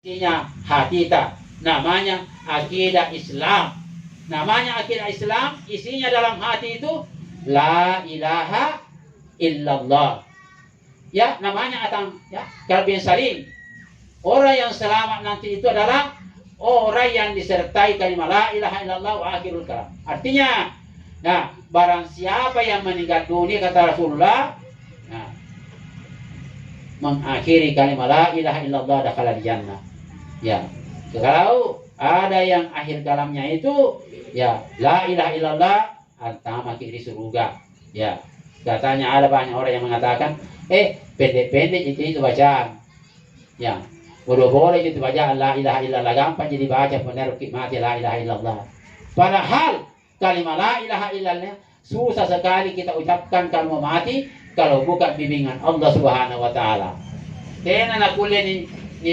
Isinya hadita, namanya akidah Islam. Namanya akidah Islam, isinya dalam hati itu la ilaha illallah. Ya, namanya atang ya, kalbin salim. Orang yang selamat nanti itu adalah orang yang disertai kalimat la ilaha illallah wa akhirul kalam. Artinya, nah, barang siapa yang meninggal dunia kata Rasulullah, nah, mengakhiri kalimat la ilaha illallah dakhala jannah. Ya, kalau ada yang akhir kalamnya itu ya la ilaha illallah antama di surga. Ya, katanya ada banyak orang yang mengatakan pendek-pendek itu bacaan. Ya, boleh itu bacaan la ilaha illallah gampang jadi baca benar mati la ilaha illallah. Padahal kalimat la ilaha illallah susah sekali kita ucapkan kalau mau mati kalau bukan bimbingan Allah Subhanahu wa taala. Kena nak kuliah ni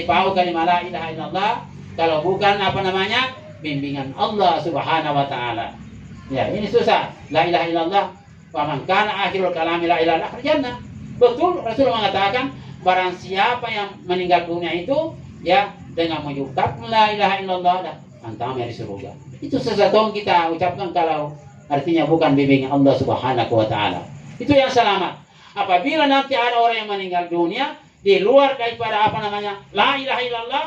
pau kalimat la ilaha illallah kalau bukan apa namanya bimbingan Allah Subhanahu wa taala. Ya, ini susah. La ilaha illallah wa man kana akhirul kalami la ilaha illallah jannah. Betul Rasul mengatakan barang siapa yang meninggal dunia itu ya dengan mengucapkan la ilaha illallah dah antamnya di surga. Itu sesuatu kita ucapkan kalau artinya bukan bimbingan Allah Subhanahu wa taala. Itu yang selamat. Apabila nanti ada orang yang meninggal dunia di luar daripada apa namanya la ilaha illallah,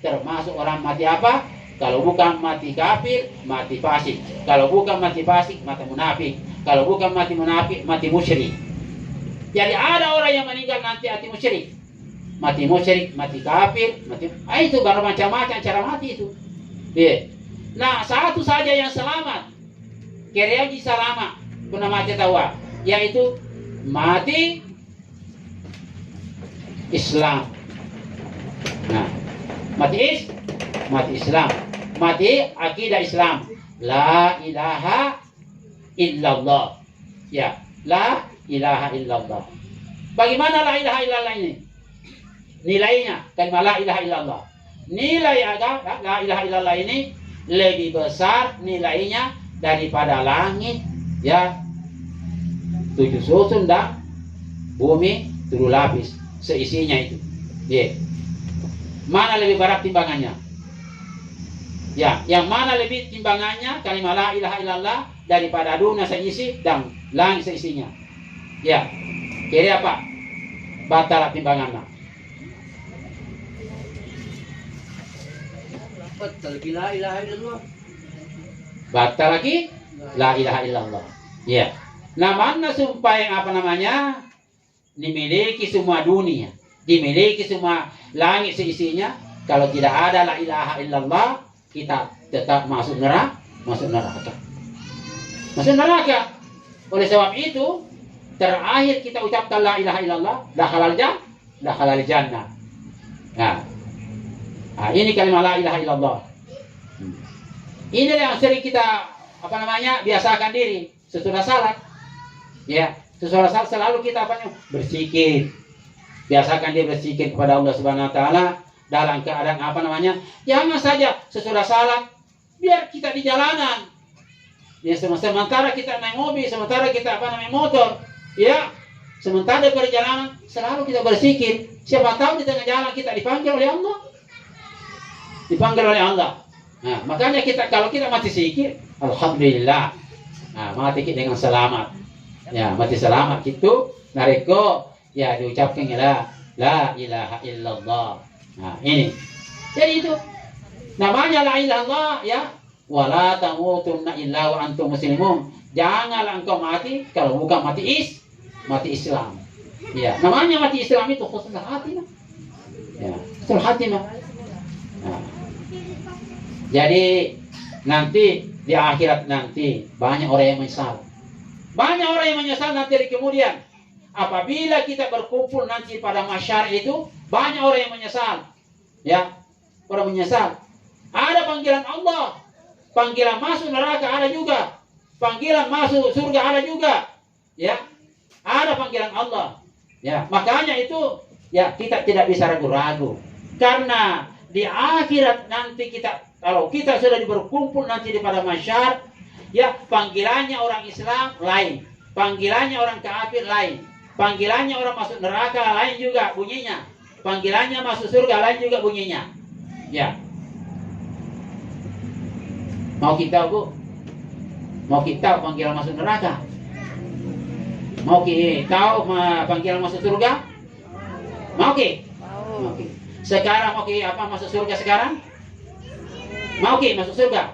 termasuk orang mati apa? Kalau bukan mati kafir, mati fasik. Kalau bukan mati fasik, mati munafik. Kalau bukan mati munafik, mati musyrik. Jadi ada orang yang meninggal nanti mati musyrik. Mati musyrik, mati kafir, mati itu baru macam-macam cara mati itu. Yeah. Nah, satu saja yang selamat. Kereji selamat, pernah mati tawa, yaitu mati Islam. Nah, mati Islam, mati akidah Islam. La ilaha illallah. Ya, la ilaha illallah. Bagaimana la ilaha illallah ini? Nilainya kalimat la ilaha illallah. Nilai agama la ilaha illallah ini lebih besar nilainya daripada langit ya 7 susun dan bumi 7 lapis seisinya itu. Yeah. Mana lebih berat timbangannya? Ya, yang mana lebih timbangannya kalimat la ilaha illallah daripada dunia seisi dan langit seisinya? Ya. Kira apa? Batal timbangannya. Batal lagi la ilaha illallah. Batal lagi la ilaha illallah. Ya. Nah, mana sumpah yang apa namanya? Dimiliki semua dunia, dimiliki semua langit seisinya. Kalau tidak ada la ilaha illallah, kita tetap masuk neraka. Masuk neraka. Oleh sebab itu, terakhir kita ucapkan la ilaha illallah, dakhalal jannah. Nah, ini kalimat la ilaha illallah. Ini yang sering kita apa namanya biasakan diri sesudah salat. Ya. Sesudah salat selalu kita berzikir. Biasakan dia berzikir kepada Allah Subhanahu wa taala dalam keadaan apa namanya? Jangan saja sesudah salat biar kita di jalanan. Ya, sementara kita naik mobil, sementara kita apa namanya motor, ya. Sementara di perjalanan selalu kita berzikir. Siapa tahu di tengah jalan kita dipanggil oleh Allah. Dipanggil oleh Allah. Nah, makanya kalau kita mati zikir, alhamdulillah. Nah, mati kita dengan selamat. Ya, mati selamat gitu. Nareko ya diucapkan la ilaha illallah. Nah, ini. Jadi itu namanya la ilaha illallah ya. Wala tamutunna illa wa antum muslimun. Janganlah engkau mati kalau bukan mati Islam. Ya, namanya mati Islam itu husnul khatimah. Ya, husnul khatimah. Nah. Jadi nanti di akhirat nanti banyak orang yang menyesal. Banyak orang yang menyesal nanti di kemudian. Apabila kita berkumpul nanti pada masyar itu, banyak orang yang menyesal. Ya, orang menyesal. Ada panggilan Allah. Panggilan masuk neraka ada juga. Panggilan masuk surga ada juga. Ya, ada panggilan Allah. Ya, makanya itu ya kita tidak bisa ragu-ragu. Karena di akhirat nanti kalau kita sudah berkumpul nanti di pada masyar, ya panggilannya orang Islam lain, panggilannya orang kafir lain, panggilannya orang masuk neraka lain juga bunyinya, panggilannya masuk surga lain juga bunyinya. Ya. Mau kita Bu? Mau kita panggilan masuk neraka? Mau kita panggilan masuk surga? Mau ki? Mau ki. Sekarang mau ki apa masuk surga sekarang? Mau ki masuk surga?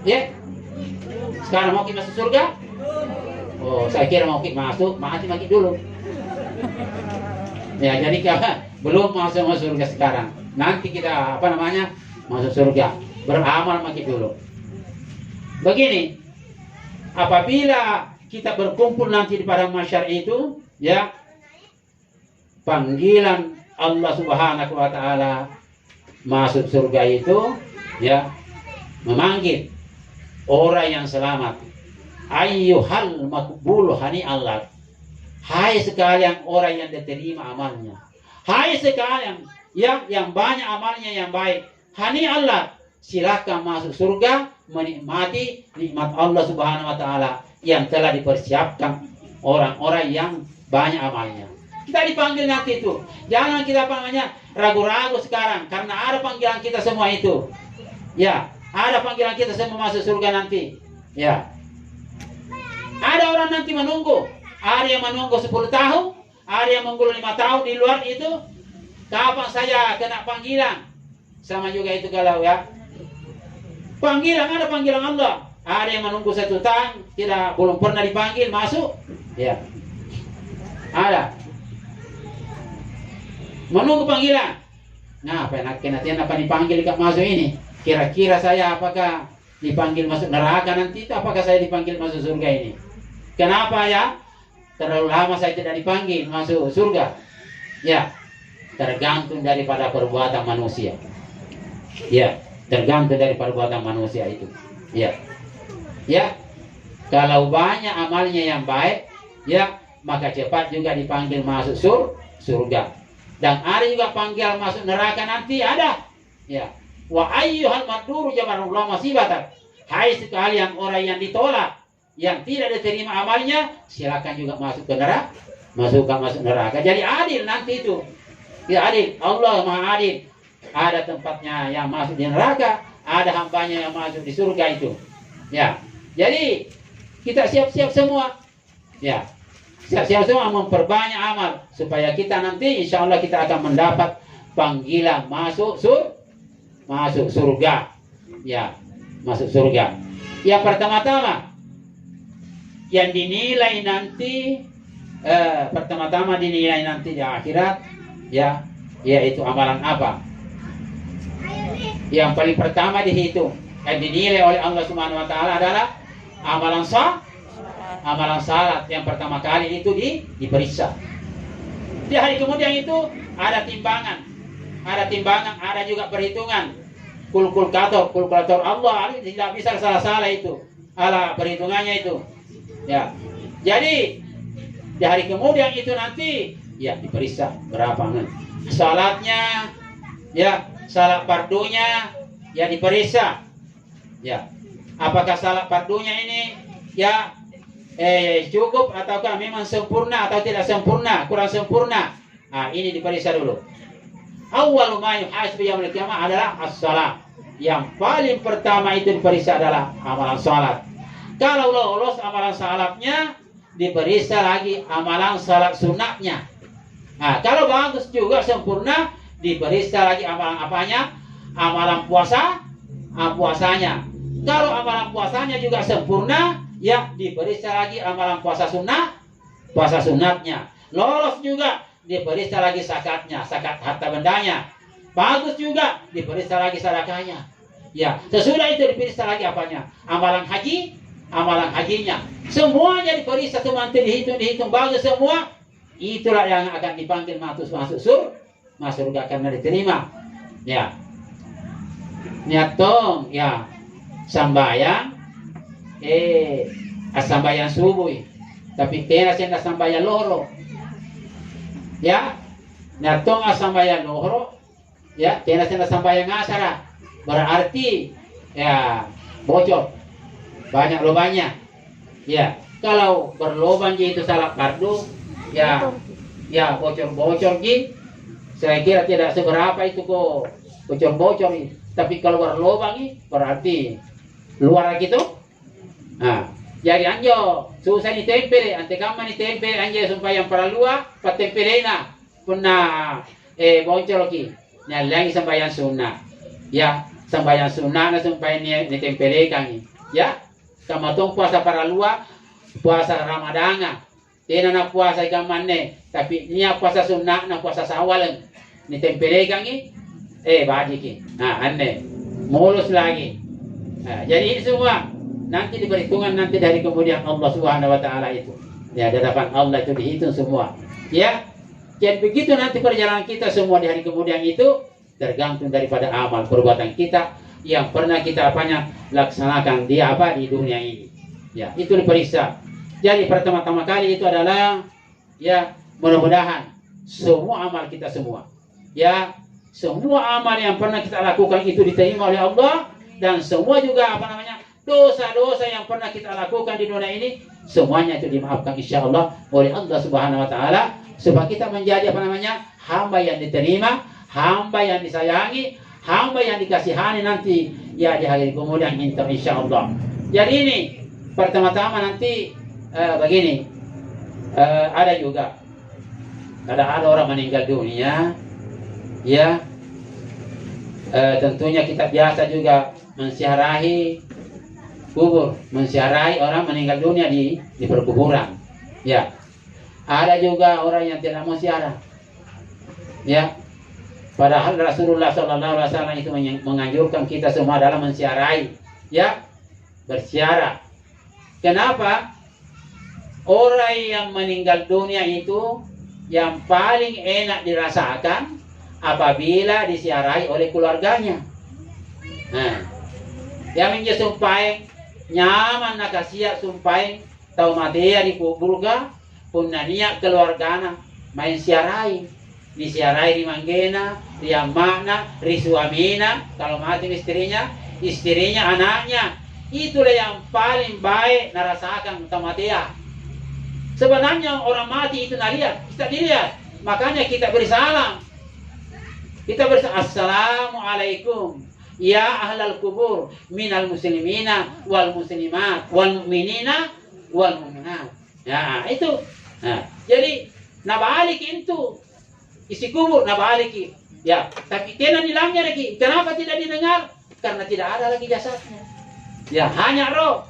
Ya? Sekarang mau ki masuk surga? Oh, saya kira mau ki masuk, mati dulu. Ya, jadi kalau belum masuk surga sekarang, nanti kita masuk surga, beramal mati dulu. Begini, apabila kita berkumpul nanti di padang mahsyar itu, ya, panggilan Allah Subhanahu wa taala masuk surga itu, ya, memanggil orang yang selamat. Ayyuhal makbul hani Allah. Hai sekalian orang yang diterima amalnya. Hai sekalian yang banyak amalnya yang baik. Hani Allah, silakan masuk surga menikmati nikmat Allah Subhanahu wa taala yang telah dipersiapkan orang-orang yang banyak amalnya. Kita dipanggil nanti itu. Jangan kita ragu-ragu sekarang karena ada panggilan kita semua itu. Ya, ada panggilan kita semua masuk surga nanti. Ya. Ada orang nanti menunggu. Ada yang menunggu 10 tahun, ada yang menunggu 5 tahun di luar itu. Kapan saya kena panggilan? Sama juga itu kalau ya. Panggilan, ada panggilan Allah. Ada yang menunggu 1 tahun, belum pernah dipanggil masuk. Ya. Ada. Menunggu panggilan. Nah, apa dipanggil kak masuk ini? Kira-kira saya apakah dipanggil masuk neraka nanti itu? Apakah saya dipanggil masuk surga ini? Kenapa ya? Terlalu lama saya tidak dipanggil masuk surga. Ya, tergantung daripada perbuatan manusia. Ya, tergantung dari perbuatan manusia itu. Ya, ya. Kalau banyak amalnya yang baik, ya, maka cepat juga dipanggil masuk surga. Dan ada juga panggil masuk neraka nanti ada. Ya, wa ayyuhal maduru jamanullah masibatan. Hai sekalian orang yang ditolak, yang tidak diterima amalnya, silakan juga masuk ke neraka, masuk neraka. Jadi adil nanti itu. Ya adil, Allah Maha adil. Ada tempatnya yang masuk di neraka, ada hambanya yang masuk di surga itu. Ya. Jadi kita siap-siap semua. Ya. Siap-siap semua memperbanyak amal supaya kita nanti insya Allah kita akan mendapat panggilan masuk surga. Ya, masuk surga. Yang pertama-tama yang dinilai nanti pertama-tama dinilai nanti di akhirat, ya, yaitu amalan apa? Yang paling pertama dihitung yang dinilai oleh Allah Subhanahu wa taala adalah amalan salat yang pertama kali itu diperiksa. Di hari kemudian itu ada timbangan, ada juga perhitungan. Kalkulator Allah tidak bisa salah-salah itu. Ala perhitungannya itu. Ya. Jadi di hari kemudian itu nanti ya diperiksa berapa salatnya, ya, salat fardunya ya diperiksa. Ya. Apakah salat fardunya ini ya cukup ataukah memang sempurna atau tidak sempurna, kurang sempurna. Nah, ini diperiksa dulu. Awwalu ma yuhasabu yaumil qiyamah adalah as-shalah. Yang paling pertama itu diperiksa adalah amalan salat. Kalau lolos amalan salatnya, diperiksa lagi amalan salat sunatnya. Nah, kalau bagus juga sempurna, diperiksa lagi amalan apanya? Amalan puasanya. Kalau amalan puasanya juga sempurna, ya diperiksa lagi amalan puasa sunatnya. Lolos juga, diperiksa lagi zakatnya, zakat harta bendanya. Bagus juga, diperiksa lagi sedekahnya. Ya, sesudah itu diperiksa lagi apanya? Amalan hajinya. Semuanya diperiksa, semua dihitung bagus semua. Itulah yang akan dipanggil masuk surga karena diterima. Ya. Niat tong, ya. Sambayang sambayang subuh. Tapi kena senda sambayang loro. Ya. Niat tong sambayang loro. Ya, kena senda sambayang asara. Berarti ya bocor. Banyak lubangnya. Ya, kalau berlubang itu salat fardu, ya bocor-bocor gitu. Saya kira tidak seberapa itu kok bocor-bocor ini. Tapi keluar lubang ini berarti luar gitu. Nah, jadi anjo susah ni tempel, ante kama ni tempel anjo supaya yang para luar patempelena punna bocor ki. Nya lagi sembahyang sunnah. Ya, sembahyang sunnah na supaya ni tempelekan ni. Ya, kama tong puasa para luar, puasa Ramadana. Tena na puasa ikamane, tapi niya puasa sunnah na puasa sawalan. Ni tempelekan ni bajiki. Nah, aneh. Mulus lagi. Nah, jadi ini semua nanti diperhitungan nanti dari kemudian Allah Subhanahu wa taala itu. Ya, di hadapan Allah itu dihitung semua. Ya. Jadi begitu nanti perjalanan kita semua di hari kemudian itu tergantung daripada amal perbuatan kita yang pernah kita laksanakan di dunia ini. Ya, itu diperiksa. Jadi pertama-tama kali itu adalah ya mudah-mudahan semua amal kita semua. Ya, semua amal yang pernah kita lakukan itu diterima oleh Allah dan semua juga dosa-dosa yang pernah kita lakukan di dunia ini semuanya itu dimaafkan insyaallah oleh Allah Subhanahu wa taala supaya kita menjadi hamba yang diterima, hamba yang disayangi, hamba yang dikasihani nanti ya di hari kemudian insyaallah. Jadi ini pertama-tama nanti begini ada orang meninggal dunia ya. Tentunya kita biasa juga menziarahi kubur, menziarahi orang meninggal dunia di perkuburan. Ya, ada juga orang yang tidak menziarah. Ya, padahal Rasulullah SAW itu menganjurkan kita semua dalam menziarahi. Ya, berziarah. Kenapa? Orang yang meninggal dunia itu yang paling enak dirasakan apabila disiarahi oleh keluarganya. Nah, yang menjadi sumpah nyaman nakasia sumpah tau matea di kuburga punania keluargana main siarai disiarai di manggena di amakna di suamina kalau mati istrinya anaknya itulah yang paling baik narasakan tau matea. Sebenarnya orang mati itu nalihat kita dilihat, makanya kita beri salam. Kita bersalam, assalamualaikum ya ahlal kubur minal muslimina wal muslimat wal mu'minina wal mu'minat. Ya, itu. Nah, jadi nabalik itu isi kubur nabalik. Ya, tapi kena nilangnya lagi. Kenapa tidak didengar? Karena tidak ada lagi jasadnya. Ya, hanya roh.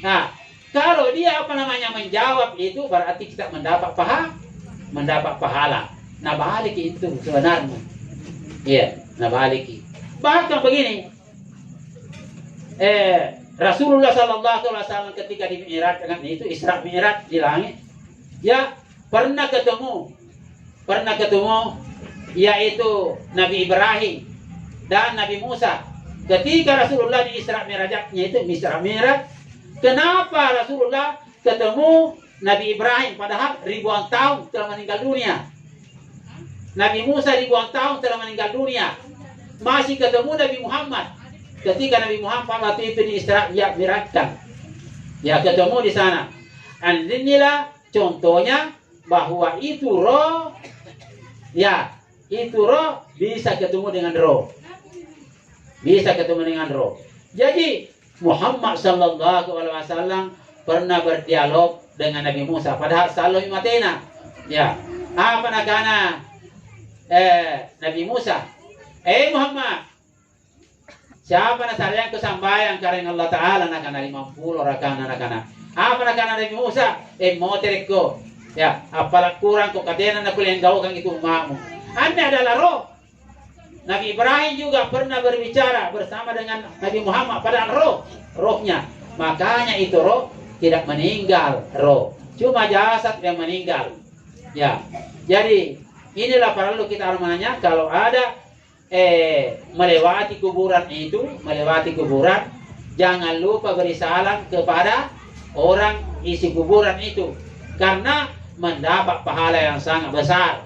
Nah, kalau dia menjawab itu berarti kita mendapat pahala. Nabalik itu sebenarnya. Iya, nabaliki. Bahkan begini, Rasulullah SAW ketika di Mi'raj dengan itu Isra Mi'raj di langit, ya pernah ketemu, yaitu Nabi Ibrahim dan Nabi Musa. Ketika Rasulullah di Isra Mi'rajnya itu Isra Mi'raj, kenapa Rasulullah ketemu Nabi Ibrahim padahal ribuan tahun telah meninggal dunia? Nabi Musa ribuan tahun telah meninggal dunia. Masih ketemu Nabi Muhammad. Ketika Nabi Muhammad waktu itu di Isra Mi'rajkan. Ya ketemu di sana. Dan inilah contohnya bahwa itu roh. Ya, itu roh bisa ketemu dengan roh. Bisa ketemu dengan roh. Jadi Muhammad sallallahu alaihi wasallam pernah berdialog dengan Nabi Musa. Padahal selalu matena. Ya, apa nakana Nabi Musa, Muhammad, siapa nak sayang kesambayan karena Allah Taala nakana 50 rakana. Apa nakana Nabi Musa? Motereko. Ya, apalah kurang kok kadena nak kuliah kan itu umatmu. Anda adalah roh. Nabi Ibrahim juga pernah berbicara bersama dengan Nabi Muhammad padahal rohnya. Makanya itu roh tidak meninggal roh. Cuma jasad yang meninggal. Ya. Jadi inilah perlu kita harus kalau ada melewati kuburan jangan lupa beri salam kepada orang isi kuburan itu karena mendapat pahala yang sangat besar.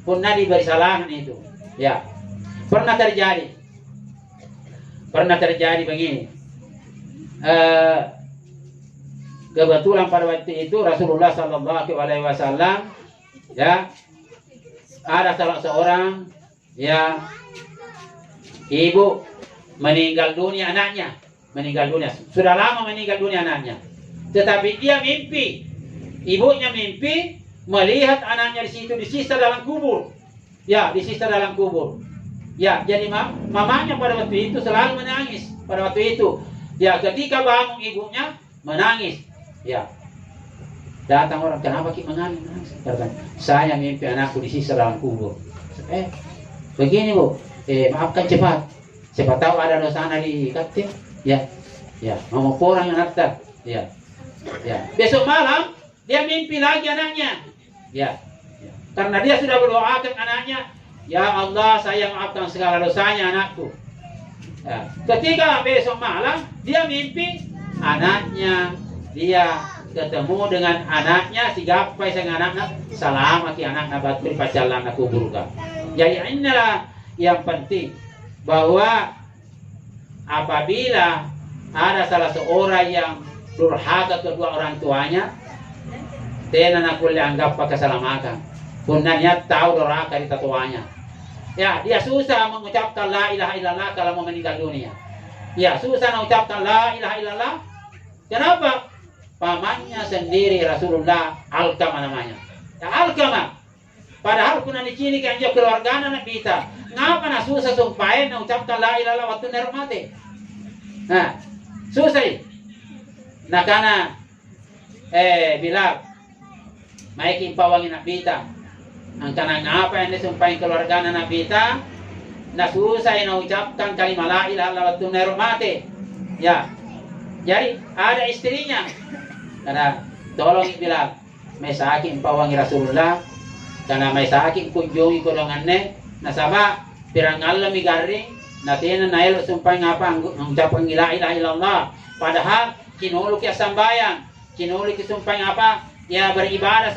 Pernah diberi salam itu. Ya. Pernah terjadi begini. Kebetulan pada waktu itu Rasulullah sallallahu alaihi wasallam ya ada salah seorang yang ibu meninggal dunia anaknya, meninggal dunia, sudah lama meninggal dunia anaknya. Tetapi dia mimpi, ibunya mimpi melihat anaknya di situ disisa dalam kubur. Ya, disisa dalam kubur. Ya, jadi mamanya pada waktu itu selalu menangis pada waktu itu. Ya, ketika bangun ibunya menangis. Ya, datang orang, kenapa Ki menangis? Katakan, saya mimpi anakku disisa dalam kubur. Begini Bu, maafkan cepat. Siapa tahu ada dosa anak di katil. Ya, ya, mau orang yang naftar. Ya, ya. Besok malam dia mimpi lagi anaknya. Ya, ya. Karena dia sudah berdoakan anaknya, ya Allah, saya maafkan segala dosanya anakku. Ya. Ketika besok malam dia mimpi anaknya, dia ketemu dengan anaknya, si gapai sang anaknya, selamat ki anaknya batur pacalan aku buruka. Jadi inilah yang penting, bahwa apabila ada salah seorang yang durhaka kedua orang tuanya, tenan aku anggap keselamatan. Punanya tahu durhaka di tuanya. Ya, dia susah mengucapkan la ilaha illallah kalau mau meninggal dunia. Ya, susah mengucapkan la ilaha illallah. Kenapa? Pamannya sendiri Rasulullah Alkama namanya. Ya, Alkama. Padahal kuna di sini kan dia keluarga anak kita. Ngapa na susah sumpahin na ucapkan la ilaha illallah waktu nermate? Nah, susah. Nah, karena bilang maikin pawangin na kita. Ang kanang apa yang disumpahin keluarga anak kita, na susah na ucapkan kalimat la ilaha illallah waktu nermate. Ya. Jadi ada istrinya. Karena tolong bilang may saking pawangi Rasulullah, karena may saking kunjungi kulungannya, nasaba pirang Allah mi garing natin na nailo sumpay nga pa ang ucapang la ilaha illallah. Padahal kinulok ya sambayan, kinulok ya sumpay nga pa ya beribadah